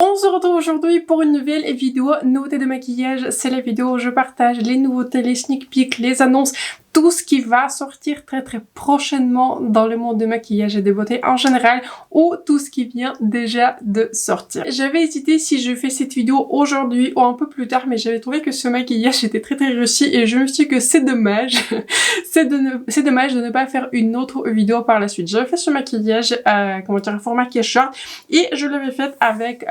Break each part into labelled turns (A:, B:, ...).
A: On se retrouve aujourd'hui pour une nouvelle vidéo nouveauté de maquillage. C'est la vidéo où je partage les nouveautés, les sneak peeks, les annonces, tout ce qui va sortir très prochainement dans le monde de maquillage et de beauté en général, ou tout ce qui vient déjà de sortir. J'avais hésité si je fais cette vidéo aujourd'hui ou un peu plus tard, mais j'avais trouvé que ce maquillage était très réussi et je me suis dit que c'est dommage. c'est dommage de ne pas faire une autre vidéo par la suite. J'avais fait ce maquillage, format qui est short, et je l'avais fait avec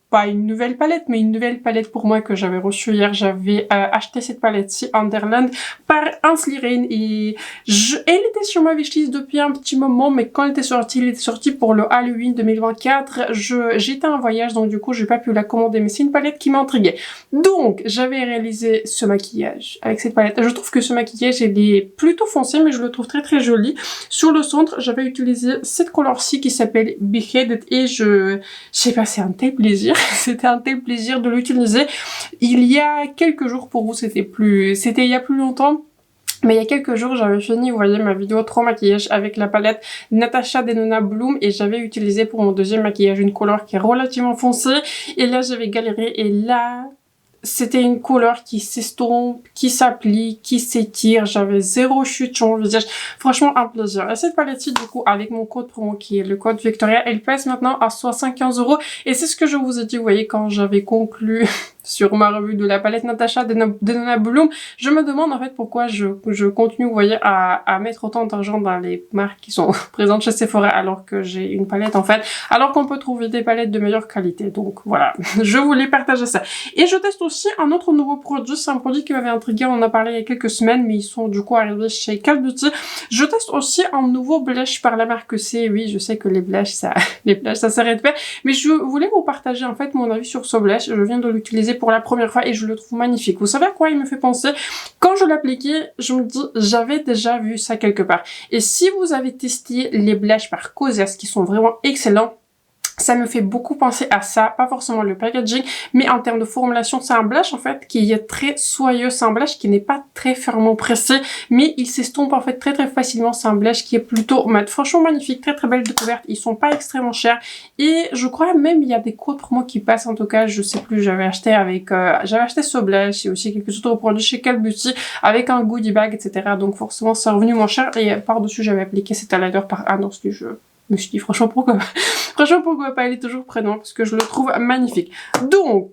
A: pas une nouvelle palette, mais une nouvelle palette pour moi que j'avais reçue hier. J'avais acheté cette palette-ci Underland par Ainsley Rain et elle était sur ma wishlist depuis un petit moment, mais quand elle était sortie pour le Halloween 2024. J'étais en voyage, donc du coup j'ai pas pu la commander, mais c'est une palette qui m'intriguait. Donc j'avais réalisé ce maquillage avec cette palette. Je trouve que ce maquillage il est plutôt foncé, mais je le trouve très joli. Sur le centre, j'avais utilisé cette couleur-ci qui s'appelle Beheaded et je sais pas, c'est un tel plaisir. C'était un tel plaisir de l'utiliser. Il y a quelques jours, pour vous c'était il y a plus longtemps, mais il y a quelques jours, j'avais fini, vous voyez, ma vidéo 3 maquillage avec la palette Natasha Denona Bloom et j'avais utilisé pour mon deuxième maquillage une couleur qui est relativement foncée. Et là, j'avais galéré et là, c'était une couleur qui s'estompe, qui s'applique, qui s'étire. J'avais zéro chute sur mon visage. Franchement, un plaisir. Et cette palette-ci, du coup, avec mon code promo qui est le code Victoria, elle pèse maintenant à 75 €. Et c'est ce que je vous ai dit, vous voyez, quand j'avais conclu sur ma revue de la palette Natasha Denona Bloom. Je me demande en fait pourquoi je continue, vous voyez, à mettre autant d'argent dans les marques qui sont présentes chez Sephora alors que j'ai une palette en fait, alors qu'on peut trouver des palettes de meilleure qualité. Donc voilà, je voulais partager ça. Et je teste aussi un autre nouveau produit, c'est un produit qui m'avait intrigué, on en a parlé il y a quelques semaines, mais ils sont du coup arrivés chez Call Beauty. Je teste aussi un nouveau blush par la marque C. Oui, je sais que les blushs ça s'arrête pas, mais je voulais vous partager en fait mon avis sur ce blush. Je viens de l'utiliser pour la première fois et je le trouve magnifique. Vous savez à quoi il me fait penser? Quand je l'appliquais, je me dis, j'avais déjà vu ça quelque part. Et si vous avez testé les blushs par Kosas qui sont vraiment excellents, ça me fait beaucoup penser à ça, pas forcément le packaging, mais en termes de formulation, c'est un blush en fait qui est très soyeux, c'est un blush qui n'est pas très fermement pressé, mais il s'estompe en fait très facilement, c'est un blush qui est plutôt mat. Franchement magnifique, très belle découverte, ils sont pas extrêmement chers, et je crois même il y a des codes promo qui passent, en tout cas, je sais plus, j'avais acheté ce blush, et aussi quelques autres produits chez Call Beauty, avec un goodie bag, etc., donc forcément c'est revenu moins cher, et par-dessus j'avais appliqué cet highlighter par annonce du jeu. Je me suis dit franchement pourquoi pas, il est toujours prenant parce que je le trouve magnifique. Donc,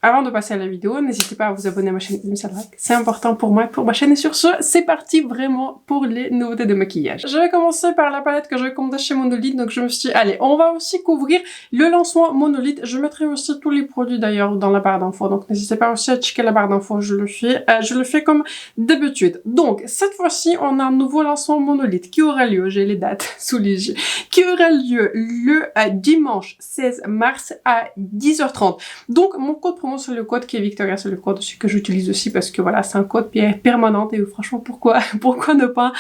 A: avant de passer à la vidéo, n'hésitez pas à vous abonner à ma chaîne c'est important pour moi, pour ma chaîne. Et sur ce, c'est parti vraiment pour les nouveautés de maquillage. Je vais commencer par la palette que j'ai commandée chez Monolith, donc je me suis dit, allez, on va aussi couvrir le lancement Monolith. Je mettrai aussi tous les produits d'ailleurs dans la barre d'infos, donc n'hésitez pas aussi à checker la barre d'infos, je le fais comme d'habitude. Donc, cette fois-ci, on a un nouveau lancement Monolith qui aura lieu, j'ai les dates sous les yeux, qui aura lieu le dimanche 16 mars à 10h30. Donc, mon code promo sur le code qui est Victoria, c'est le code aussi que j'utilise aussi parce que voilà, c'est un code permanent et franchement pourquoi ne pas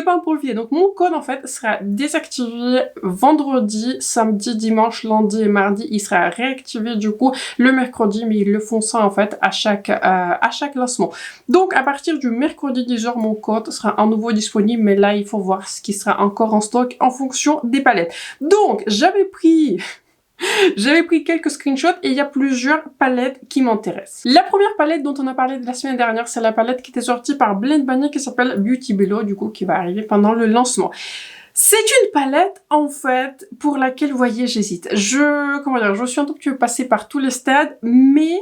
A: en profiter. Donc mon code en fait sera désactivé vendredi, samedi, dimanche, lundi et mardi. Il sera réactivé du coup le mercredi, mais ils le font ça en fait à chaque lancement. Donc à partir du mercredi 10h, mon code sera à nouveau disponible, mais là il faut voir ce qui sera encore en stock en fonction des palettes. Donc j'avais pris quelques screenshots et il y a plusieurs palettes qui m'intéressent. La première palette dont on a parlé de la semaine dernière, c'est la palette qui était sortie par Blend Bunny qui s'appelle Beauty Below, du coup qui va arriver pendant le lancement. C'est une palette, en fait, pour laquelle, vous voyez, j'hésite. Je suis un tout petit peu passée par tous les stades, mais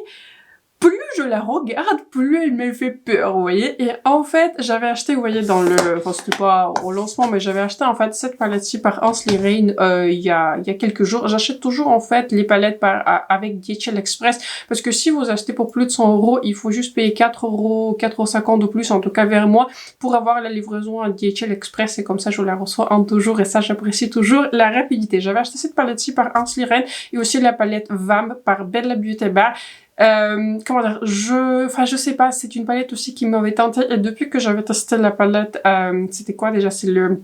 A: plus je la regarde, plus elle me fait peur, vous voyez. Et en fait, j'avais acheté, vous voyez, c'était pas au lancement, mais j'avais acheté en fait cette palette-ci par Ainsley Rain il y a quelques jours. J'achète toujours en fait les palettes avec DHL Express, parce que si vous achetez pour plus de 100 €, il faut juste payer 4,50 € de plus, en tout cas vers moi, pour avoir la livraison à DHL Express, et comme ça je la reçois en 2 jours, et ça j'apprécie toujours la rapidité. J'avais acheté cette palette-ci par Ainsley Rain, et aussi la palette VAM par Bella Beauty Bar. Je sais pas, c'est une palette aussi qui m'avait tenté, et depuis que j'avais testé la palette, c'était quoi déjà, c'est le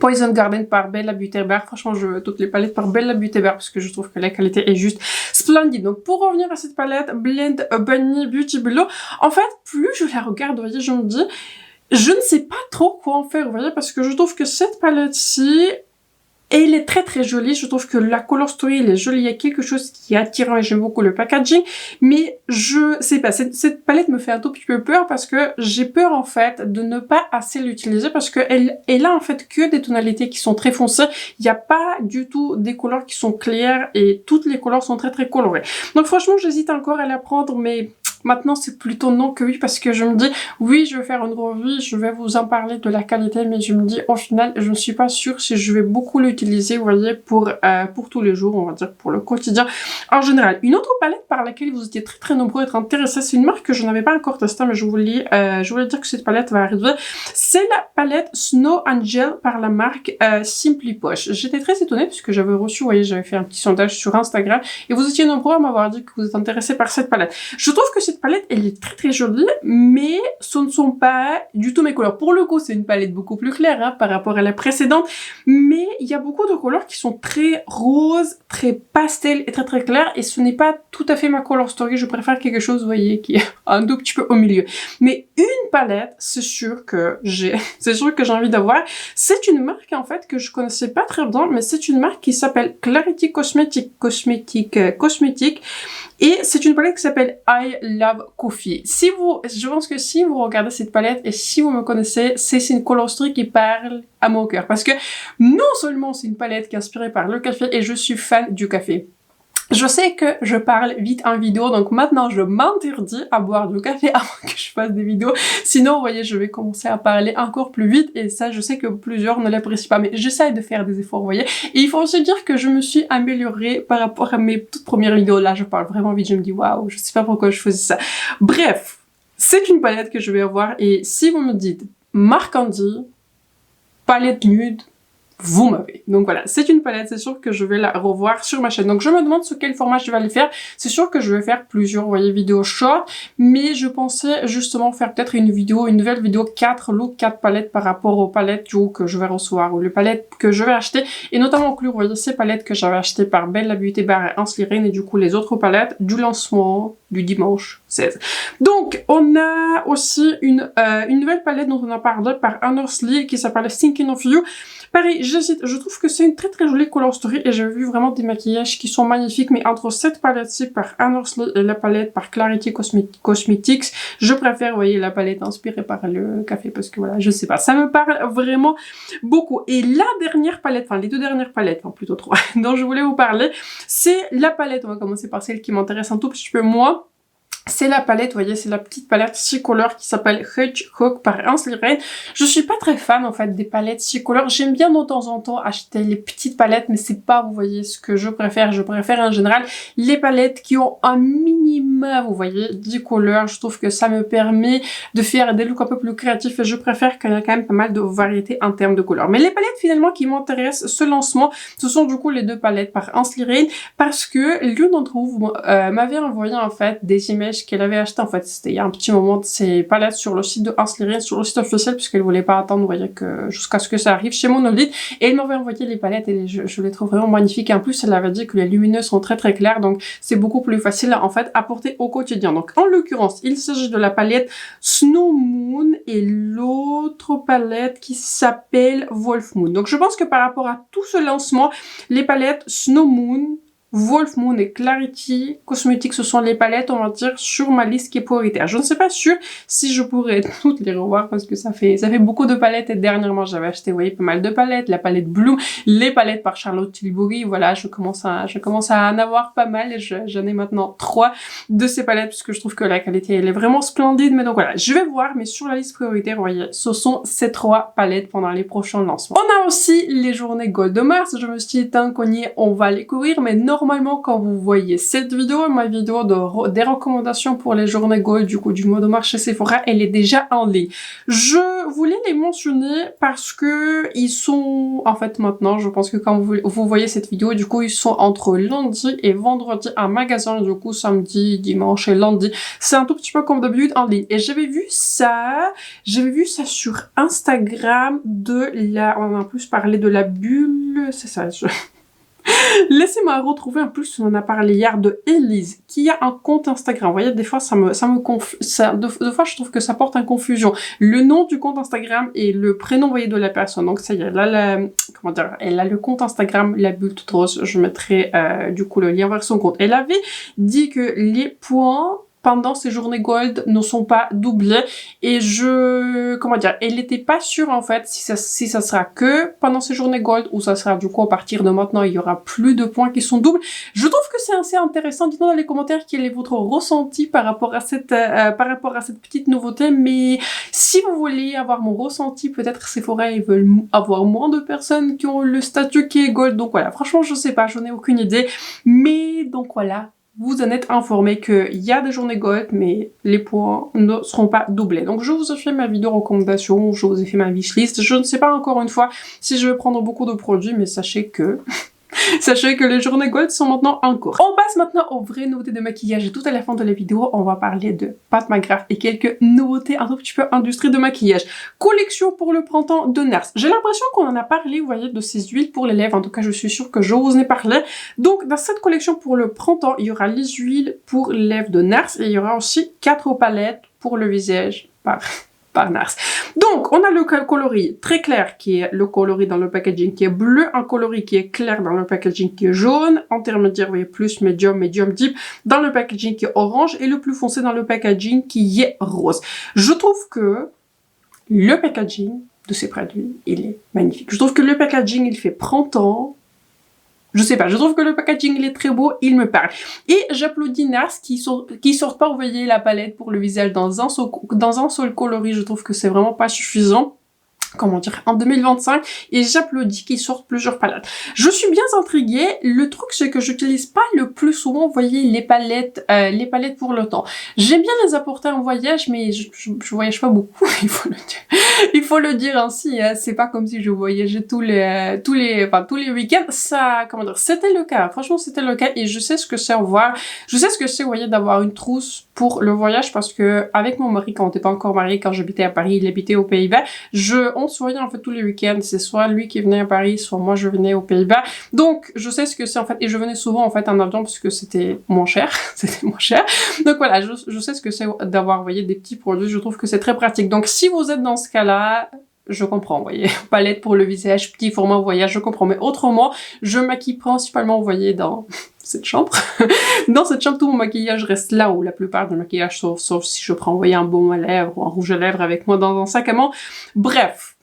A: Poison Garden par Bella Beauty Bar. Franchement, je veux toutes les palettes par Bella Beauty Bar parce que je trouve que la qualité est juste splendide. Donc, pour revenir à cette palette Blend Bunny Beauty Below, en fait, plus je la regarde, vous voyez, je me dis, je ne sais pas trop quoi en faire, vous voyez, parce que je trouve que cette palette-ci, elle est très très jolie, je trouve que la color story elle est jolie, il y a quelque chose qui est attirant et j'aime beaucoup le packaging, mais je sais pas, cette palette me fait un tout petit peu peur parce que j'ai peur en fait de ne pas assez l'utiliser parce que elle a en fait que des tonalités qui sont très foncées, il n'y a pas du tout des couleurs qui sont claires et toutes les couleurs sont très très colorées. Donc franchement j'hésite encore à la prendre, mais maintenant, c'est plutôt non que oui, parce que je me dis, oui, je vais faire une revue, je vais vous en parler de la qualité, mais je me dis, au final, je ne suis pas sûre si je vais beaucoup l'utiliser, vous voyez, pour tous les jours, on va dire, pour le quotidien en général. Une autre palette par laquelle vous étiez très très nombreux à être intéressés, c'est une marque que je n'avais pas encore testée, mais je voulais dire que cette palette va arriver. C'est la palette Snow Angel par la marque Simply Posh. J'étais très étonnée, puisque j'avais reçu, vous voyez, j'avais fait un petit sondage sur Instagram, et vous étiez nombreux à m'avoir dit que vous êtes intéressés par cette palette. Je trouve que cette palette, elle est très très jolie, mais ce ne sont pas du tout mes couleurs. Pour le coup, c'est une palette beaucoup plus claire hein, par rapport à la précédente, mais il y a beaucoup de couleurs qui sont très roses, très pastel et très très claires, et ce n'est pas tout à fait ma color story. Je préfère quelque chose, vous voyez, qui est un tout petit peu au milieu. Mais une palette, c'est sûr que j'ai envie d'avoir. C'est une marque en fait que je connaissais pas très bien, mais c'est une marque qui s'appelle Clarity Cosmetics. Et c'est une palette qui s'appelle I Love Coffee. Je pense que si vous regardez cette palette et si vous me connaissez, c'est une color story qui parle à mon cœur. Parce que non seulement c'est une palette qui est inspirée par le café et je suis fan du café. Je sais que je parle vite en vidéo, donc maintenant je m'interdis à boire du café avant que je fasse des vidéos. Sinon, vous voyez, je vais commencer à parler encore plus vite et ça, je sais que plusieurs ne l'apprécient pas, mais j'essaie de faire des efforts, vous voyez. Et il faut aussi dire que je me suis améliorée par rapport à mes toutes premières vidéos. Là, je parle vraiment vite, je me dis waouh, je sais pas pourquoi je faisais ça. Bref, c'est une palette que je vais avoir et si vous me dites Marc Andy, palette nude, vous m'avez. Donc voilà, c'est une palette, c'est sûr que je vais la revoir sur ma chaîne. Donc je me demande sur quel format je vais le faire. C'est sûr que je vais faire plusieurs, vous voyez, vidéos short, mais je pensais justement faire peut-être une nouvelle vidéo 4 looks, 4 palettes par rapport aux palettes que je vais recevoir ou les palettes que je vais acheter, et notamment inclure, vous voyez, ces palettes que j'avais achetées par Bella Beauty Bar et Hans Lirine et du coup les autres palettes du lancement du dimanche 16. Donc on a aussi une nouvelle palette dont on a parlé par Anne-Orsley qui s'appelle Thinking of You. Pareil, j'hésite, je trouve que c'est une très très jolie color story et j'ai vu vraiment des maquillages qui sont magnifiques, mais entre cette palette-ci par Anne-Orsley et la palette par Clarity Cosmetics, je préfère, vous voyez, la palette inspirée par le café parce que voilà, je sais pas, ça me parle vraiment beaucoup. Et la dernière palette, enfin les deux dernières palettes, enfin plutôt trois, dont je voulais vous parler, c'est la palette, on va commencer par celle qui m'intéresse un tout petit peu moins. C'est la palette, vous voyez, c'est la petite palette 6 couleurs qui s'appelle Hedgehog par Hans Lirine. Je suis pas très fan, en fait, des palettes 6 couleurs. J'aime bien de temps en temps acheter les petites palettes, mais c'est pas, vous voyez, ce que je préfère. Je préfère en général les palettes qui ont un minimum, vous voyez, 10 couleurs. Je trouve que ça me permet de faire des looks un peu plus créatifs et je préfère qu'il y ait quand même pas mal de variété en termes de couleurs. Mais les palettes, finalement, qui m'intéressent, ce lancement, ce sont du coup les deux palettes par Hans Lirine parce que l'une d'entre vous m'avait envoyé, en fait, des images qu'elle avait acheté en fait, c'était il y a un petit moment de ces palettes sur le site de Hans Lirine, sur le site officiel, puisqu'elle voulait pas attendre, vous voyez, que jusqu'à ce que ça arrive chez Monolith, et elle m'avait envoyé les palettes et je les trouve vraiment magnifiques, et en plus elle avait dit que les lumineux sont très très clairs, donc c'est beaucoup plus facile en fait à porter au quotidien. Donc en l'occurrence, il s'agit de la palette Snow Moon et l'autre palette qui s'appelle Wolf Moon. Donc je pense que par rapport à tout ce lancement, les palettes Snow Moon, Wolf Moon et Clarity Cosmetics, ce sont les palettes, on va dire, sur ma liste qui est prioritaire. Je ne sais pas sûr si je pourrais toutes les revoir parce que ça fait beaucoup de palettes et dernièrement j'avais acheté, vous voyez, pas mal de palettes, la palette Bloom, les palettes par Charlotte Tilbury, voilà, je commence à en avoir pas mal et j'en ai maintenant 3 de ces palettes parce que je trouve que la qualité elle est vraiment splendide, mais donc voilà, je vais voir, mais sur la liste prioritaire, vous voyez, ce sont ces 3 palettes pendant les prochains lancements. On a aussi les journées Gold de mars, je me suis dit, tant qu'on y est, on va les couvrir, mais normalement, quand vous voyez cette vidéo, ma vidéo des recommandations pour les journées Gold du coup du mois de mars chez Sephora, elle est déjà en ligne. Je voulais les mentionner parce que ils sont, en fait maintenant, je pense que quand vous voyez cette vidéo, du coup ils sont entre lundi et vendredi en magasin, du coup samedi, dimanche et lundi. C'est un tout petit peu comme d'habitude en ligne. Et j'avais vu ça sur Instagram on a en plus parlé de la bulle, c'est ça, Laissez-moi retrouver en plus, on en a parlé hier, de Elise, qui a un compte Instagram. Vous voyez, des fois, deux fois, je trouve que ça porte en confusion. Le nom du compte Instagram et le prénom, vous voyez, de la personne. Donc, ça y est, là, comment dire, elle a le compte Instagram, la bulle toute rose. Je mettrai, du coup, le lien vers son compte. Elle avait dit que les points pendant ces journées gold ne sont pas doublés et elle n'était pas sûre en fait si ça sera que pendant ces journées gold ou ça sera du coup à partir de maintenant il y aura plus de points qui sont doubles. Je trouve que c'est assez intéressant. Dites-moi dans les commentaires quel est votre ressenti par rapport à cette petite nouveauté, mais si vous voulez avoir mon ressenti, peut-être Sephora ils veulent avoir moins de personnes qui ont le statut qui est gold, donc voilà, franchement je sais pas, j'en ai aucune idée, mais donc voilà, vous en êtes informé qu'il y a des journées gold, mais les points ne seront pas doublés. Donc je vous ai fait ma vidéo recommandation, je vous ai fait ma wishlist. Je ne sais pas encore une fois si je vais prendre beaucoup de produits, mais sachez que les journées gold sont maintenant en cours. On passe maintenant aux vraies nouveautés de maquillage. Et tout à la fin de la vidéo, on va parler de Pat McGrath et quelques nouveautés un tout petit peu industrie de maquillage. Collection pour le printemps de NARS. J'ai l'impression qu'on en a parlé, vous voyez, de ces huiles pour les lèvres. En tout cas, je suis sûre que je vous en ai parlé. Donc, dans cette collection pour le printemps, il y aura les huiles pour les lèvres de NARS et il y aura aussi 4 palettes pour le visage par NARS. Donc, on a le coloris très clair qui est le coloris dans le packaging qui est bleu, un coloris qui est clair dans le packaging qui est jaune, intermédiaire, vous voyez, plus, medium deep dans le packaging qui est orange et le plus foncé dans le packaging qui est rose. Je trouve que le packaging de ces produits, il est magnifique. Je trouve que le packaging, il fait printemps. Je sais pas, je trouve que le packaging il est très beau, il me parle. Et j'applaudis NARS qui sortent pas, vous voyez, la palette pour le visage dans un seul coloris. Je trouve que c'est vraiment pas suffisant. Comment dire, en 2025, et j'applaudis qu'ils sortent plusieurs palettes. Je suis bien intriguée. Le truc, c'est que j'utilise pas le plus souvent, vous voyez, les palettes pour le temps. J'aime bien les apporter en voyage, mais je voyage pas beaucoup, il faut le dire. Il faut le dire ainsi, hein. C'est pas comme si je voyageais tous les week-ends. Ça, comment dire, c'était le cas. Franchement, c'était le cas, et je sais ce que c'est je sais ce que c'est, vous voyez, d'avoir une trousse pour le voyage, parce que avec mon mari, quand on n'était pas encore mariés, quand j'habitais à Paris, il habitait aux Pays-Bas, on se voyait en fait tous les week-ends, c'est soit lui qui venait à Paris, soit moi je venais aux Pays-Bas. Donc je sais ce que c'est en fait, et je venais souvent en fait en avion parce que c'était moins cher, Donc voilà, je sais ce que c'est d'avoir, vous voyez, des petits produits, je trouve que c'est très pratique. Donc si vous êtes dans ce cas-là, je comprends, vous voyez, palette pour le visage, petit format voyage, je comprends, mais autrement, je maquille principalement, vous voyez, dans cette chambre. Dans cette chambre, tout mon maquillage reste là où la plupart du maquillage, sauf si je prends, vous voyez, un baume à lèvres ou un rouge à lèvres avec moi dans un sac à main. Bref.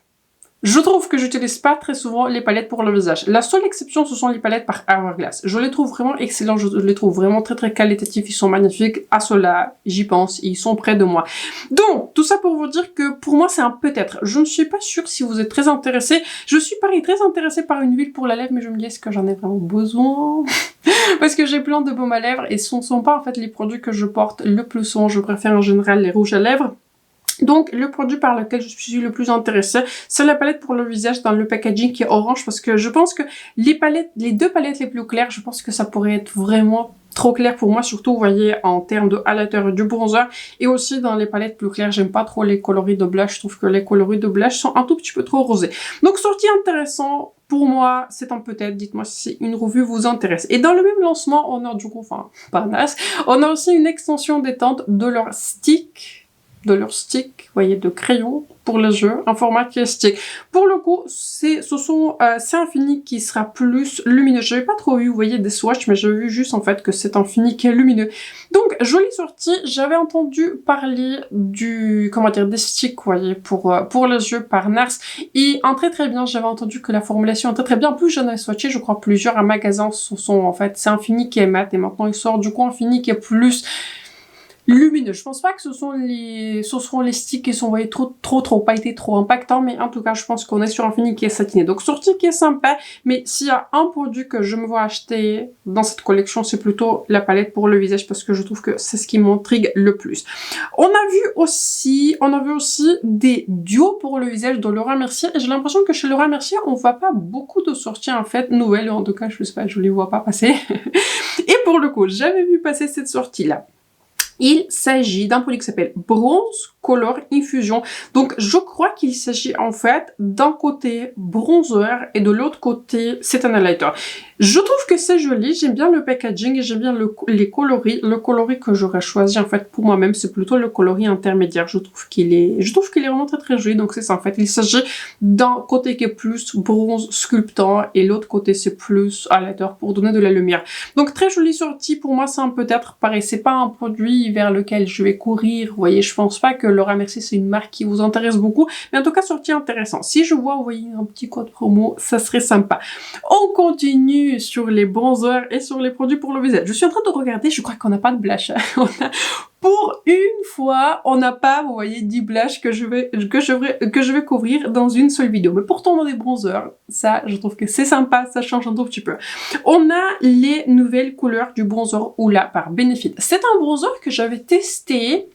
A: Je trouve que j'utilise pas très souvent les palettes pour le visage. La seule exception, ce sont les palettes par Hourglass. Je les trouve vraiment excellents, je les trouve vraiment très très qualitatifs, ils sont magnifiques. À cela, j'y pense, ils sont près de moi. Donc, tout ça pour vous dire que pour moi, c'est un peut-être. Je ne suis pas sûre si vous êtes très intéressés. Je suis pareil, très intéressée par une huile pour la lèvre, mais je me dis, est-ce que j'en ai vraiment besoin? Parce que j'ai plein de baumes à lèvres et ce ne sont pas en fait les produits que je porte le plus souvent. Je préfère en général les rouges à lèvres. Donc, le produit par lequel je suis le plus intéressée, c'est la palette pour le visage dans le packaging qui est orange, parce que je pense que les deux palettes les plus claires, je pense que ça pourrait être vraiment trop clair pour moi, surtout, vous voyez, en termes de highlighter et du bronzer, et aussi dans les palettes plus claires, j'aime pas trop les coloris de blush, je trouve que les coloris de blush sont un tout petit peu trop rosés. Donc, sortie intéressant, pour moi, c'est un peut-être, dites-moi si une revue vous intéresse. Et dans le même lancement, on a du coup, enfin, pas NARS, on a aussi une extension détente de leur stick, vous voyez, de crayon pour les yeux, un format qui est stick. Pour le coup, c'est un fini qui sera plus lumineux. J'avais pas trop vu, vous voyez, des swatchs, mais j'avais vu juste en fait que c'est un fini qui est lumineux. Donc, jolie sortie. J'avais entendu parler des sticks, vous voyez, pour les yeux par NARS. Et en très très bien, j'avais entendu que la formulation est très très bien. En plus, j'en ai swatché, je crois, plusieurs à magasin. En fait, c'est un fini qui est mat et maintenant il sort du coup un fini qui est plus lumineux. Je pense pas que ce seront les sticks qui sont, vous voyez, pas été trop impactants, mais en tout cas, je pense qu'on est sur un fini qui est satiné. Donc, sortie qui est sympa, mais s'il y a un produit que je me vois acheter dans cette collection, c'est plutôt la palette pour le visage, parce que je trouve que c'est ce qui m'intrigue le plus. On a vu aussi des duos pour le visage de Laura Mercier, et j'ai l'impression que chez Laura Mercier, on voit pas beaucoup de sorties, en fait, nouvelles, en tout cas, je sais pas, je les vois pas passer. Et pour le coup, j'avais vu passer cette sortie-là. Il s'agit d'un produit qui s'appelle Bronze Color Infusion. Donc je crois qu'il s'agit en fait d'un côté bronzer et de l'autre côté c'est un highlighter. Je trouve que c'est joli, j'aime bien le packaging et j'aime bien les coloris. Le coloris que j'aurais choisi en fait pour moi-même, c'est plutôt le coloris intermédiaire. Je trouve qu'il est vraiment très joli. Donc c'est ça en fait, il s'agit d'un côté qui est plus bronze sculptant et l'autre côté c'est plus highlighter pour donner de la lumière. Donc très jolie sortie pour moi, c'est peut-être pareil, c'est pas un produit vers lequel je vais courir. Vous voyez, je pense pas que Laura Mercier c'est une marque qui vous intéresse beaucoup, mais en tout cas sortie intéressante. Si je vois, vous voyez, un petit code promo, ça serait sympa. On continue sur les bronzers et sur les produits pour le visage. Je suis en train de regarder, je crois qu'on n'a pas de blush. Pour une fois, on n'a pas, vous voyez, 10 blushs que je vais couvrir dans une seule vidéo. Mais pourtant, dans les bronzers, ça, je trouve que c'est sympa, ça change un tout petit peu. On a les nouvelles couleurs du bronzer Hoola par Benefit. C'est un bronzer que j'avais testé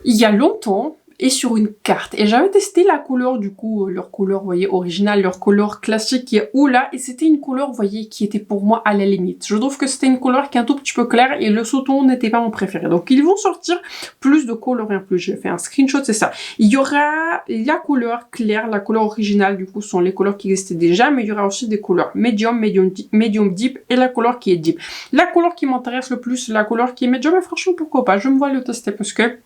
A: il y a longtemps et sur une carte. Et j'avais testé la couleur, du coup, leur couleur, vous voyez, originale, leur couleur classique qui est Hoola. Et c'était une couleur, vous voyez, qui était pour moi à la limite. Je trouve que c'était une couleur qui est un tout petit peu claire et le sous-ton n'était pas mon préféré. Donc, ils vont sortir plus de couleurs en plus. J'ai fait un screenshot, c'est ça. Il y aura la couleur claire, la couleur originale, du coup, sont les couleurs qui existaient déjà. Mais il y aura aussi des couleurs medium deep et la couleur qui est deep. La couleur qui m'intéresse le plus, la couleur qui est medium. Mais franchement, pourquoi pas? Je me vois le tester parce que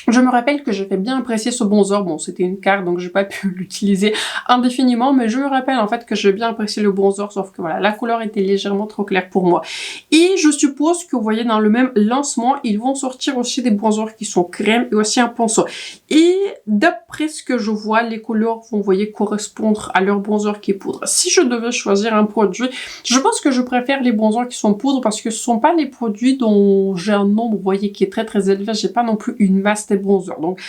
A: je me rappelle que j'avais bien apprécié ce bronzer. Bon, c'était une carte, donc j'ai pas pu l'utiliser indéfiniment, mais je me rappelle en fait que j'ai bien apprécié le bronzer, sauf que voilà, la couleur était légèrement trop claire pour moi. Et je suppose que vous voyez dans le même lancement, ils vont sortir aussi des bronzers qui sont crème et aussi un pinceau. Et d'après ce que je vois, les couleurs vont, vous voyez, correspondre à leur bronzer qui est poudre. Si je devais choisir un produit, je pense que je préfère les bronzers qui sont poudre parce que ce sont pas les produits dont j'ai un nombre, vous voyez, qui est très élevé. J'ai pas non plus une masse des bronzers. Donc,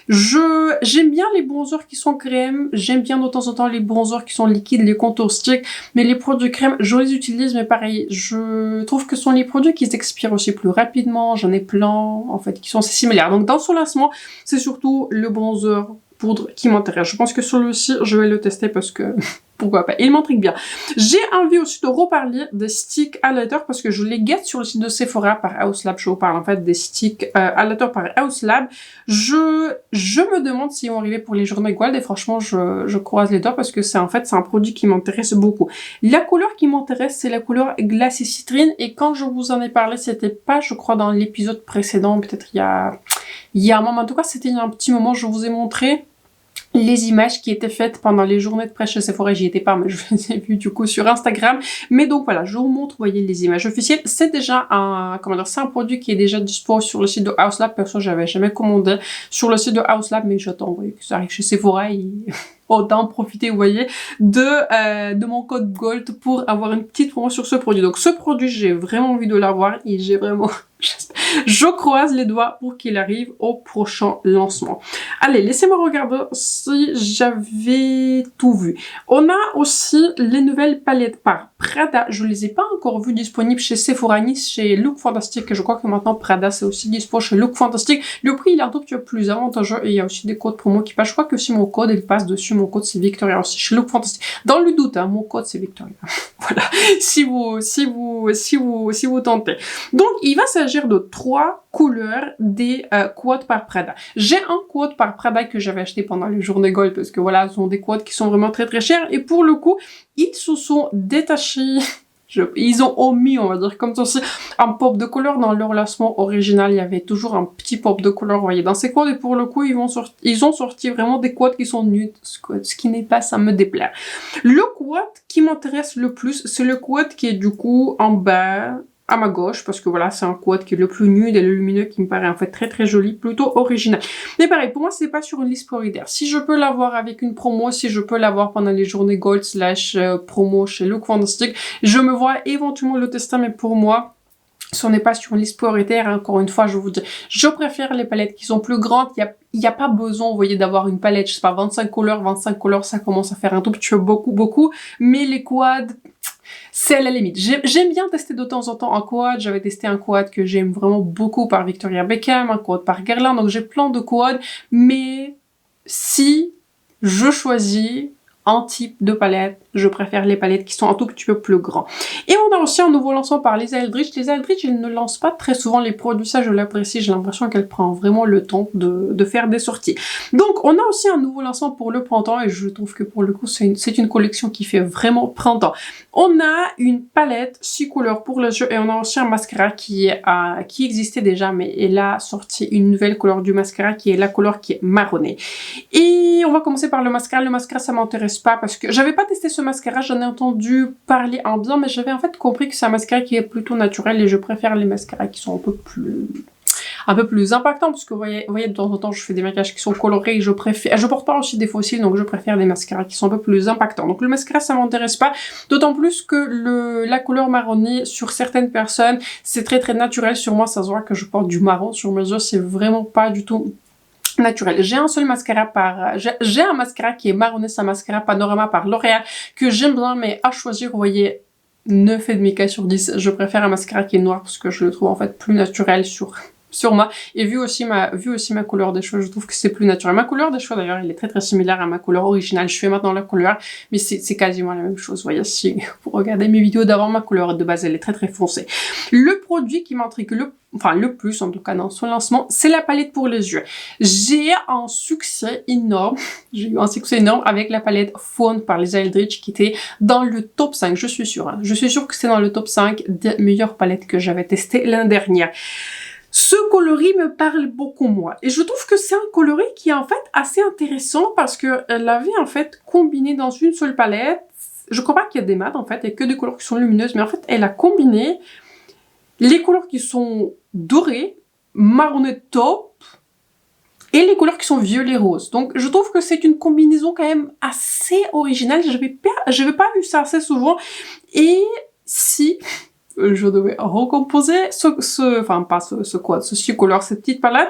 A: j'aime bien les bronzers qui sont crème, j'aime bien de temps en temps les bronzers qui sont liquides, les contours sticks, mais les produits crème, je les utilise, mais pareil, je trouve que ce sont les produits qui s'expirent aussi plus rapidement, j'en ai plein, en fait, qui sont assez similaires. Donc, dans son lancement, c'est surtout le bronzer poudre qui m'intéresse. Je pense que celui-ci, je vais le tester parce que pourquoi pas, il m'intrigue bien. J'ai envie aussi de reparler des sticks highlighter parce que je les guette sur le site de Sephora par House Lab. Je vous parle en fait des sticks highlighter par House Lab. Je me demande s'ils vont arriver pour les journées Gold et franchement je croise les doigts parce que c'est en fait c'est un produit qui m'intéresse beaucoup. La couleur qui m'intéresse c'est la couleur glacée citrine et quand je vous en ai parlé c'était pas je crois dans l'épisode précédent, peut-être il y a un moment, en tout cas c'était il y a un petit moment, je vous ai montré les images qui étaient faites pendant les journées de prêt chez Sephora, j'y étais pas, mais je les ai vues du coup sur Instagram. Mais donc voilà, je vous montre, vous voyez, les images officielles. C'est déjà un, comment dire, c'est un produit qui est déjà dispo sur le site de House Lab. Perso, j'avais jamais commandé sur le site de House Lab, mais j'attends, vous voyez, que ça arrive chez Sephora et autant profiter, vous voyez, de mon code GOLD pour avoir une petite promo sur ce produit. Donc ce produit, j'ai vraiment envie de l'avoir et j'ai vraiment... Je croise les doigts pour qu'il arrive au prochain lancement. Allez, laissez-moi regarder si j'avais tout vu. On a aussi les nouvelles palettes par Prada. Je les ai pas encore vues disponibles chez Sephora ni chez Look Fantastic. Je crois que maintenant Prada c'est aussi dispo chez Look Fantastic. Le prix il est un tout petit peu plus avantageux et il y a aussi des codes promo qui passent. Je crois que si mon code il passe dessus, mon code c'est Victoria aussi chez Look Fantastic. Dans le doute, hein, mon code c'est Victoria. Voilà. Si vous tentez. Donc il va s'agir de 3 couleurs des quads par Prada. J'ai un quad par Prada que j'avais acheté pendant les journées Gold parce que voilà, ce sont des quads qui sont vraiment très chers et pour le coup, ils se sont détachés. Ils ont omis, on va dire comme ça aussi, un pop de couleur dans leur lancement original. Il y avait toujours un petit pop de couleur, vous voyez, dans ces quads. Et pour le coup, ils ont sorti vraiment des quads qui sont nudes. Ce qui n'est pas, ça me déplaire. Le quad qui m'intéresse le plus, c'est le quad qui est du coup en bas, à ma gauche, parce que voilà, c'est un quad qui est le plus nude et le lumineux qui me paraît en fait très joli, plutôt original. Mais pareil, pour moi, c'est pas sur une liste prioritaire. Si je peux l'avoir avec une promo, si je peux l'avoir pendant les journées Gold / promo chez Look Fantastic, je me vois éventuellement le tester, mais pour moi, ce n'est pas sur une liste prioritaire. Encore une fois, je vous dis, je préfère les palettes qui sont plus grandes. Il y a pas besoin, vous voyez, d'avoir une palette, je sais pas, 25 couleurs, ça commence à faire un tout petit peu beaucoup. Mais les quads, c'est à la limite. J'aime bien tester de temps en temps un quad. J'avais testé un quad que j'aime vraiment beaucoup par Victoria Beckham, un quad par Guerlain. Donc j'ai plein de quads. Mais si je choisis un type de palette. Je préfère les palettes qui sont un tout petit peu plus grands. Et on a aussi un nouveau lancement par Lisa Eldridge. Lisa Eldridge, elle ne lance pas très souvent les produits, ça je l'apprécie. J'ai l'impression qu'elle prend vraiment le temps de faire des sorties. Donc on a aussi un nouveau lancement pour le printemps et je trouve que pour le coup c'est une collection qui fait vraiment printemps. On a une palette 6 couleurs pour les yeux et on a aussi un mascara qui existait déjà, mais elle a sorti une nouvelle couleur du mascara qui est la couleur qui est marronnée. Et on va commencer par le mascara. Le mascara, ça m'intéresse pas parce que j'avais pas testé ce mascara, j'en ai entendu parler en bien, mais j'avais en fait compris que c'est un mascara qui est plutôt naturel et je préfère les mascaras qui sont un peu plus impactants parce que vous voyez de temps en temps je fais des maquillages qui sont colorés et je porte pas aussi des fossiles, donc je préfère des mascaras qui sont un peu plus impactants. Donc le mascara ça m'intéresse pas, d'autant plus que la couleur marronnée sur certaines personnes c'est très naturel. Sur moi ça se voit que je porte du marron sur mes yeux, c'est vraiment pas du tout naturel. J'ai un seul mascara j'ai un mascara qui est marronné, c'est un mascara Panorama par L'Oréal que j'aime bien, mais à choisir, vous voyez, 9,5 sur 10. Je préfère un mascara qui est noir parce que je le trouve en fait plus naturel sur moi. Et vu aussi ma couleur des cheveux, je trouve que c'est plus naturel. Ma couleur des cheveux d'ailleurs, elle est très similaire à ma couleur originale. Je fais maintenant la couleur, mais c'est quasiment la même chose. Vous voyez, si vous regardez mes vidéos d'avant, ma couleur de base, elle est très foncée. Le produit qui m'intrigue le plus, en tout cas dans son lancement, c'est la palette pour les yeux. J'ai eu un succès énorme avec la palette Fawn par Lisa Eldridge qui était dans le top 5, je suis sûre. Je suis sûre que c'est dans le top 5 des meilleures palettes que j'avais testées l'année dernière. Ce coloris me parle beaucoup moins. Et je trouve que c'est un coloris qui est en fait assez intéressant parce que elle l'avait en fait combiné dans une seule palette. Je crois pas qu'il y a des mats en fait, il y a que des couleurs qui sont lumineuses, mais en fait elle a combiné les couleurs qui sont dorées, marronnées top, et les couleurs qui sont violet rose. Donc je trouve que c'est une combinaison quand même assez originale. Je n'avais pas vu ça assez souvent. Et si je devais recomposer ce 6 couleurs, cette petite palette,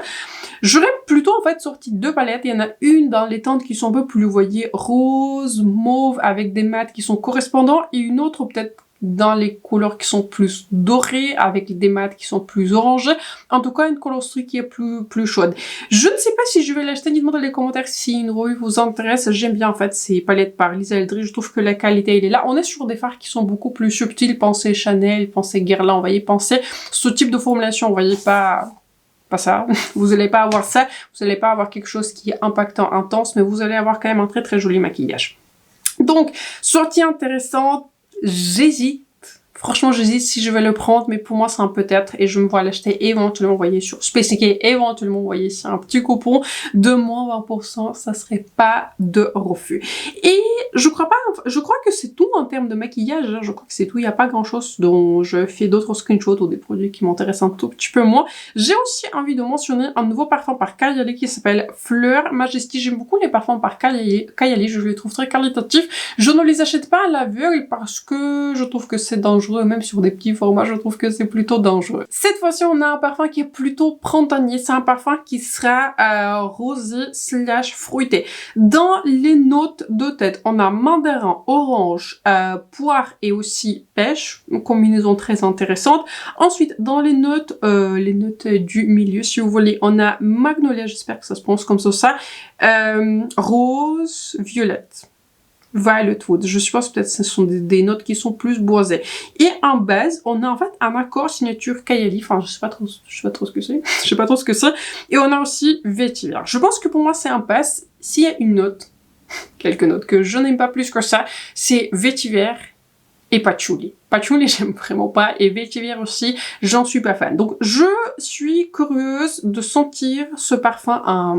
A: j'aurais plutôt en fait sorti 2 palettes. Il y en a une dans les teintes qui sont un peu plus, vous voyez, rose, mauve avec des mats qui sont correspondants, et une autre peut-être dans les couleurs qui sont plus dorées avec des mats qui sont plus orangés. En tout cas, une coloristique qui est plus chaude. Je ne sais pas si je vais l'acheter. Dites-moi dans les commentaires si une revue vous intéresse. J'aime bien en fait ces palettes par Lisa Eldridge. Je trouve que la qualité elle est là. On est sur des fards qui sont beaucoup plus subtils. Pensez Chanel, pensez Guerlain, vous voyez, pensez ce type de formulation. Vous voyez, pas ça. Vous n'allez pas avoir ça. Vous n'allez pas avoir quelque chose qui est impactant, intense, mais vous allez avoir quand même un très joli maquillage. Donc, sortie intéressante. J'hésite. Franchement, j'hésite si je vais le prendre, mais pour moi, c'est un peut-être. Et je me vois l'acheter éventuellement, vous voyez, sur Spécifique. Éventuellement, vous voyez, c'est un petit coupon de moins 20%. Ça serait pas de refus. Et je crois que c'est tout en termes de maquillage. Je crois que c'est tout. Il n'y a pas grand-chose dont je fais d'autres screenshots ou des produits qui m'intéressent un tout petit peu moins. J'ai aussi envie de mentionner un nouveau parfum par Kayali qui s'appelle Fleur Majesty. J'aime beaucoup les parfums par Kayali. Je les trouve très qualitatifs. Je ne les achète pas à l'aveugle parce que je trouve que c'est dangereux. Même sur des petits formats, je trouve que c'est plutôt dangereux. Cette fois-ci, on a un parfum qui est plutôt printanier. C'est un parfum qui sera rosé / fruité. Dans les notes de tête, on a mandarin, orange, poire et aussi pêche. Une combinaison très intéressante. Ensuite, dans les notes du milieu, si vous voulez, on a magnolia, j'espère que ça se prononce comme ça, rose, violette. Violet Wood. Je suppose peut-être que ce sont des notes qui sont plus boisées. Et en base, on a en fait un accord signature Kayali. Enfin, je sais pas trop ce que c'est. Je sais pas trop ce que c'est. Et on a aussi vétiver. Je pense que pour moi, c'est un pass. S'il y a une note, quelques notes que je n'aime pas plus que ça, c'est vétiver et patchouli. Patchouli, j'aime vraiment pas. Et vétiver aussi, j'en suis pas fan. Donc, je suis curieuse de sentir ce parfum en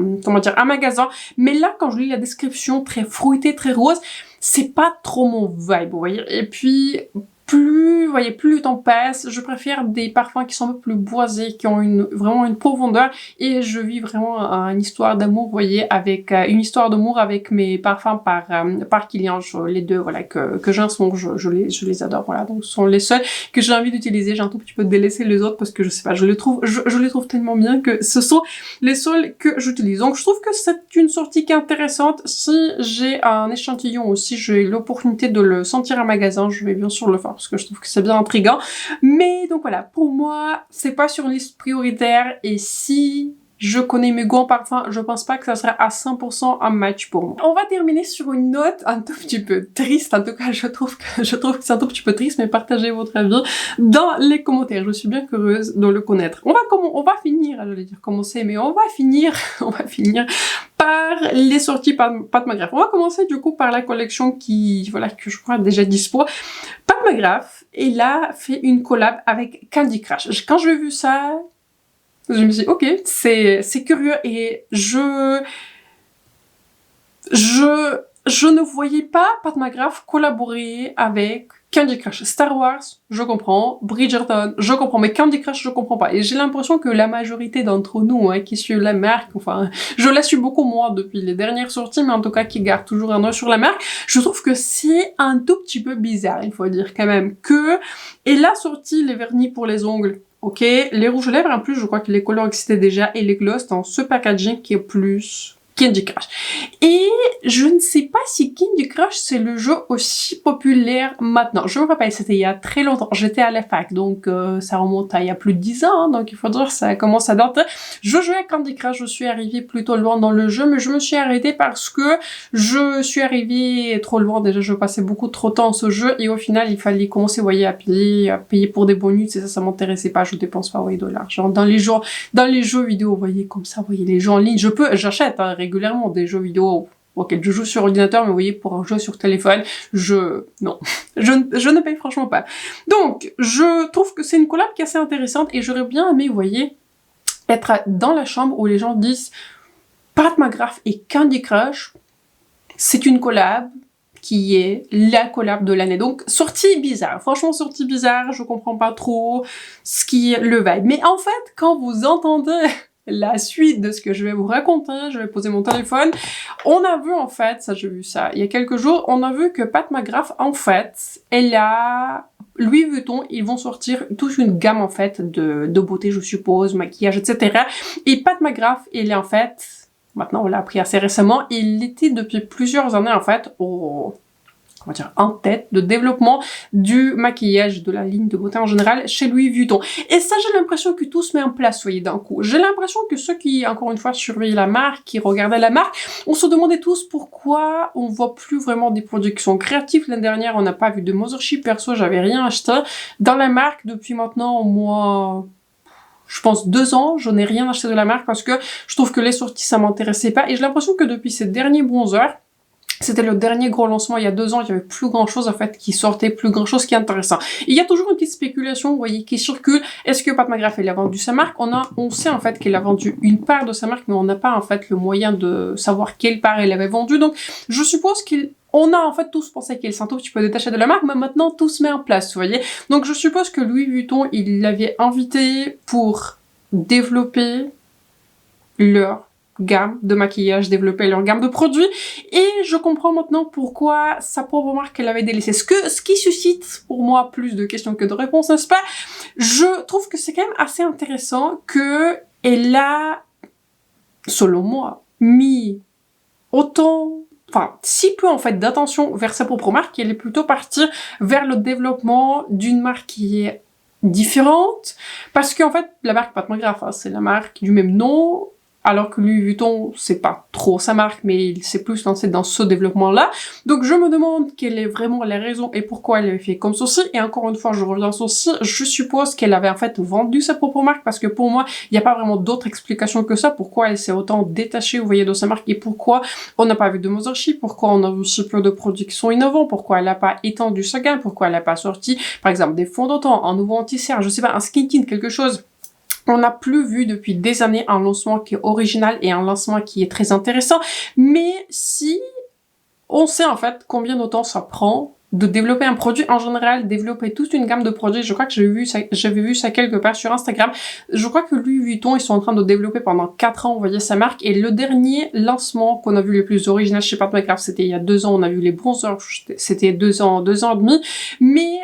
A: magasin. Mais là, quand je lis la description très fruitée, très rose, c'est pas trop mon vibe, vous voyez. Et puis, plus le temps passe, je préfère des parfums qui sont un peu plus boisés, qui ont vraiment une profondeur, et je vis vraiment une histoire d'amour, vous voyez, avec une histoire d'amour avec mes parfums par Kilian. Les deux, voilà, que j'ai un son, je les adore, voilà. Donc, ce sont les seuls que j'ai envie d'utiliser. J'ai un tout petit peu délaissé les autres parce que je sais pas, je les trouve tellement bien que ce sont les seuls que j'utilise. Donc, je trouve que c'est une sortie qui est intéressante. Si j'ai un échantillon ou si j'ai l'opportunité de le sentir en magasin, je vais bien sûr le faire parce que je trouve que c'est bien intriguant. Mais donc voilà, pour moi, c'est pas sur une liste prioritaire, et si je connais mes goûts en parfum, je pense pas que ça sera à 100% un match pour moi. On va terminer sur une note un tout petit peu triste, en tout cas je trouve que c'est un tout petit peu triste, mais partagez votre avis dans les commentaires, je suis bien curieuse de le connaître. On va finir, j'allais dire commencer, mais on va finir par les sorties Pat McGrath. On va commencer du coup par la collection que je crois déjà dispo. Pat McGrath, il a fait une collab avec Candy Crush. Quand j'ai vu ça, je me suis dit, ok, c'est curieux et je ne voyais pas Pat McGrath collaborer avec Candy Crush. Star Wars, je comprends. Bridgerton, je comprends. Mais Candy Crush, je comprends pas. Et j'ai l'impression que la majorité d'entre nous, qui suivent la marque, enfin, je la suis beaucoup moins depuis les dernières sorties, mais en tout cas, qui gardent toujours un œil sur la marque, je trouve que c'est un tout petit peu bizarre, il faut dire quand même, que elle a sorti les vernis pour les ongles. Ok, les rouges à lèvres, en plus, je crois que les couleurs existaient déjà, et les gloss dans ce packaging qui est plus Candy Crush. Et je ne sais pas si Candy Crush c'est le jeu aussi populaire maintenant. Je me rappelle, c'était il y a très longtemps. J'étais à la fac, donc ça remonte à il y a plus de 10 ans, donc il faut dire que ça commence à dater. Je jouais à Candy Crush, je suis arrivée plutôt loin dans le jeu, mais je me suis arrêtée parce que je suis arrivée trop loin. Déjà, je passais beaucoup trop de temps à ce jeu, et au final, il fallait commencer, vous voyez, à payer pour des bonus, et ça m'intéressait pas. Je dépense pas, vous voyez, de l'argent dans les jeux vidéo, vous voyez, comme ça, vous voyez, les jeux en ligne. J'achète, régulièrement des jeux vidéo auxquels je joue sur ordinateur, mais vous voyez, pour un jeu sur téléphone, non. je ne paye franchement pas. Donc, je trouve que c'est une collab qui est assez intéressante, et j'aurais bien aimé, vous voyez, être dans la chambre où les gens disent Pat McGrath et Candy Crush, c'est une collab qui est la collab de l'année. Donc, sortie bizarre. Franchement, sortie bizarre, je comprends pas trop ce qui est le vibe. Mais en fait, quand vous entendez la suite de ce que je vais vous raconter, je vais poser mon téléphone. On a vu en fait, j'ai vu ça il y a quelques jours, on a vu que Pat McGrath en fait, Louis Vuitton, ils vont sortir toute une gamme en fait de beauté, je suppose, maquillage, etc. Et Pat McGrath, il est en fait, maintenant on l'a appris assez récemment, il était depuis plusieurs années en fait en tête de développement du maquillage, de la ligne de beauté en général chez Louis Vuitton. Et ça, j'ai l'impression que tout se met en place, vous voyez, d'un coup. J'ai l'impression que ceux qui, encore une fois, surveillaient la marque, qui regardaient la marque, on se demandait tous pourquoi on voit plus vraiment des produits qui sont créatifs. L'année dernière, on n'a pas vu de Mothership. Perso, j'avais rien acheté dans la marque depuis maintenant au moins, je pense 2 ans, je n'ai rien acheté de la marque parce que je trouve que les sorties, ça m'intéressait pas. Et j'ai l'impression que depuis ces derniers bronzers, c'était le dernier gros lancement il y a 2 ans, il y avait plus grand chose en fait qui sortait, plus grand chose qui est intéressant. Et il y a toujours une petite spéculation, vous voyez, qui circule. Est-ce que Pat McGrath, il a vendu sa marque? On sait en fait qu'il a vendu une part de sa marque, mais on n'a pas en fait le moyen de savoir quelle part il avait vendu. Donc, je suppose on a en fait tous pensé qu'il s'est un tout petit peu détaché de la marque, mais maintenant tout se met en place, vous voyez. Donc, je suppose que Louis Vuitton, il l'avait invité pour développer leur gamme de maquillage, développer leur gamme de produits, et je comprends maintenant pourquoi sa propre marque elle avait délaissé. Ce qui suscite pour moi plus de questions que de réponses, n'est-ce pas? Je trouve que c'est quand même assez intéressant que elle a, selon moi, mis si peu en fait d'attention vers sa propre marque, elle est plutôt partie vers le développement d'une marque qui est différente, parce qu'en fait, la marque Pat McGrath, c'est la marque du même nom, alors que Louis Vuitton, c'est pas trop sa marque, mais il s'est plus lancé dans ce développement-là. Donc je me demande quelle est vraiment la raison et pourquoi elle avait fait comme ceci. Et encore une fois, je reviens sur ceci, je suppose qu'elle avait en fait vendu sa propre marque, parce que pour moi, il n'y a pas vraiment d'autre explication que ça, pourquoi elle s'est autant détachée, vous voyez, de sa marque, et pourquoi on n'a pas vu de Mothership, pourquoi on a vu si peu de produits qui sont innovants, pourquoi elle n'a pas étendu sa gamme, pourquoi elle n'a pas sorti, par exemple, des fonds de teint, un nouveau anti-cerne, je sais pas, un skin tint, quelque chose. On n'a plus vu depuis des années un lancement qui est original et un lancement qui est très intéressant. Mais si on sait en fait combien de temps ça prend de développer un produit, en général, développer toute une gamme de produits, je crois que j'avais vu ça quelque part sur Instagram. Je crois que Louis Vuitton, ils sont en train de développer pendant 4 ans, vous voyez, sa marque. Et le dernier lancement qu'on a vu le plus original chez Pat McGrath, c'était il y a 2 ans. On a vu les bronzers, c'était 2 ans et demi. Mais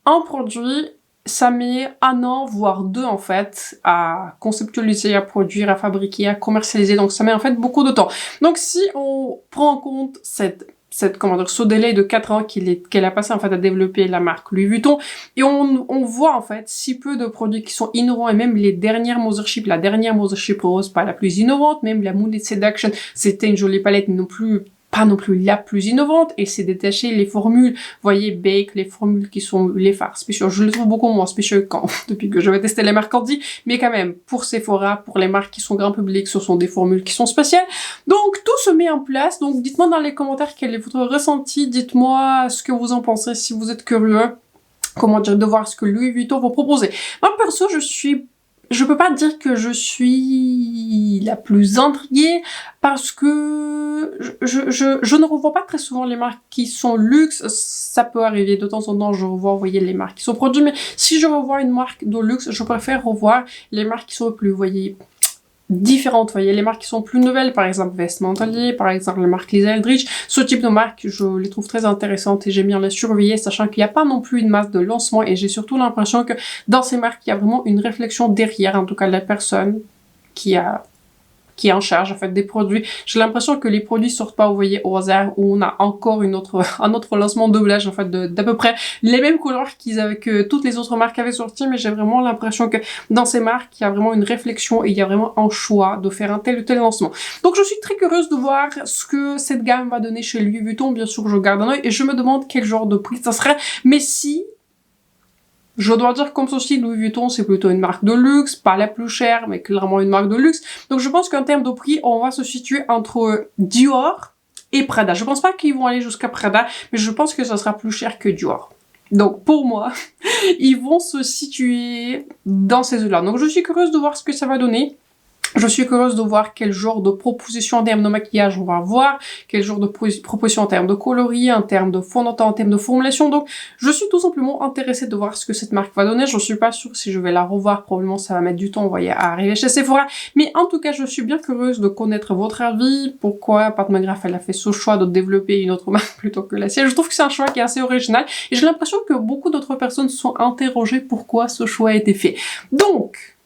A: un produit, ça met 1 an, voire 2 en fait, à conceptualiser, à produire, à fabriquer, à commercialiser. Donc ça met en fait beaucoup de temps. Donc si on prend en compte cette ce délai de 4 ans qu'elle a passé en fait à développer la marque Louis Vuitton. Et on voit en fait si peu de produits qui sont innovants, et même les dernières Mothership, la dernière Mothership Rose, pas la plus innovante, même la Moonlit Seduction, c'était une jolie palette, pas non plus la plus innovante, et c'est détaché les formules, voyez, Bake, les formules qui sont les fards spéciaux, je les trouve beaucoup moins spéciaux depuis que j'avais testé les marques Candy, mais quand même, pour Sephora, pour les marques qui sont grand public, ce sont des formules qui sont spéciales. Donc, tout se met en place, donc dites-moi dans les commentaires quel est votre ressenti, dites-moi ce que vous en pensez si vous êtes curieux, comment dire, de voir ce que Louis Vuitton vous propose. Moi, perso, je peux pas dire que je suis la plus intriguée parce que je ne revois pas très souvent les marques qui sont luxe. Ça peut arriver de temps en temps, je revois, vous voyez, les marques qui sont produites, mais si je revois une marque de luxe, je préfère revoir les marques qui sont plus, vous voyez, différentes, vous voyez, les marques qui sont plus nouvelles, par exemple Vestmentalier, par exemple la marque Lisa Eldridge, ce type de marques, je les trouve très intéressantes et j'aime bien les surveiller, sachant qu'il n'y a pas non plus une masse de lancement, et j'ai surtout l'impression que dans ces marques, il y a vraiment une réflexion derrière, en tout cas la personne qui est en charge en fait des produits. J'ai l'impression que les produits sortent pas, vous voyez, au hasard, où on a encore un autre lancement doublage en fait d'à peu près les mêmes couleurs que toutes les autres marques avaient sorti, mais j'ai vraiment l'impression que dans ces marques, il y a vraiment une réflexion et il y a vraiment un choix de faire un tel ou tel lancement. Donc je suis très curieuse de voir ce que cette gamme va donner chez Louis Vuitton. Bien sûr, je garde un œil et je me demande quel genre de prix ça serait, mais si je dois dire comme ceci, Louis Vuitton, c'est plutôt une marque de luxe, pas la plus chère, mais clairement une marque de luxe. Donc je pense qu'en termes de prix, on va se situer entre Dior et Prada. Je pense pas qu'ils vont aller jusqu'à Prada, mais je pense que ça sera plus cher que Dior. Donc pour moi, ils vont se situer dans ces eaux-là. Donc je suis curieuse de voir ce que ça va donner. Je suis curieuse de voir quel genre de proposition en termes de maquillage on va avoir, quel genre de proposition en termes de coloris, en termes de fond de teint, en termes de formulation. Donc, je suis tout simplement intéressée de voir ce que cette marque va donner. Je suis pas sûre si je vais la revoir. Probablement, ça va mettre du temps, vous voyez, à arriver chez Sephora. Mais en tout cas, je suis bien curieuse de connaître votre avis. Pourquoi Pat McGrath, elle a fait ce choix de développer une autre marque plutôt que la sienne. Je trouve que c'est un choix qui est assez original. Et j'ai l'impression que beaucoup d'autres personnes se sont interrogées pourquoi ce choix a été fait. Donc,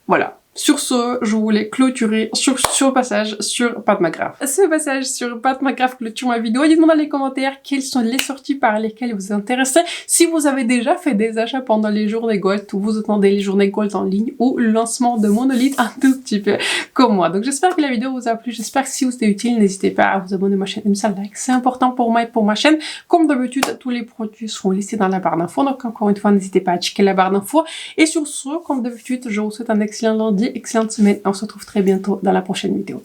A: voilà. Sur ce, je voulais clôturer sur le passage sur Pat McGrath. Ce passage sur Pat McGrath clôture ma vidéo. Dites-moi dans les commentaires quelles sont les sorties par lesquelles vous intéressez. Si vous avez déjà fait des achats pendant les journées Gold, ou vous attendez les journées Gold en ligne, ou le lancement de Monolith un tout petit peu comme moi. Donc j'espère que la vidéo vous a plu. J'espère que si vous êtes utile, n'hésitez pas à vous abonner à ma chaîne et me faire like. C'est important pour moi et pour ma chaîne. Comme d'habitude, tous les produits seront listés dans la barre d'infos. Donc encore une fois, n'hésitez pas à checker la barre d'infos. Et sur ce, comme d'habitude, je vous souhaite un excellent lundi, excellente semaine, et on se retrouve très bientôt dans la prochaine vidéo.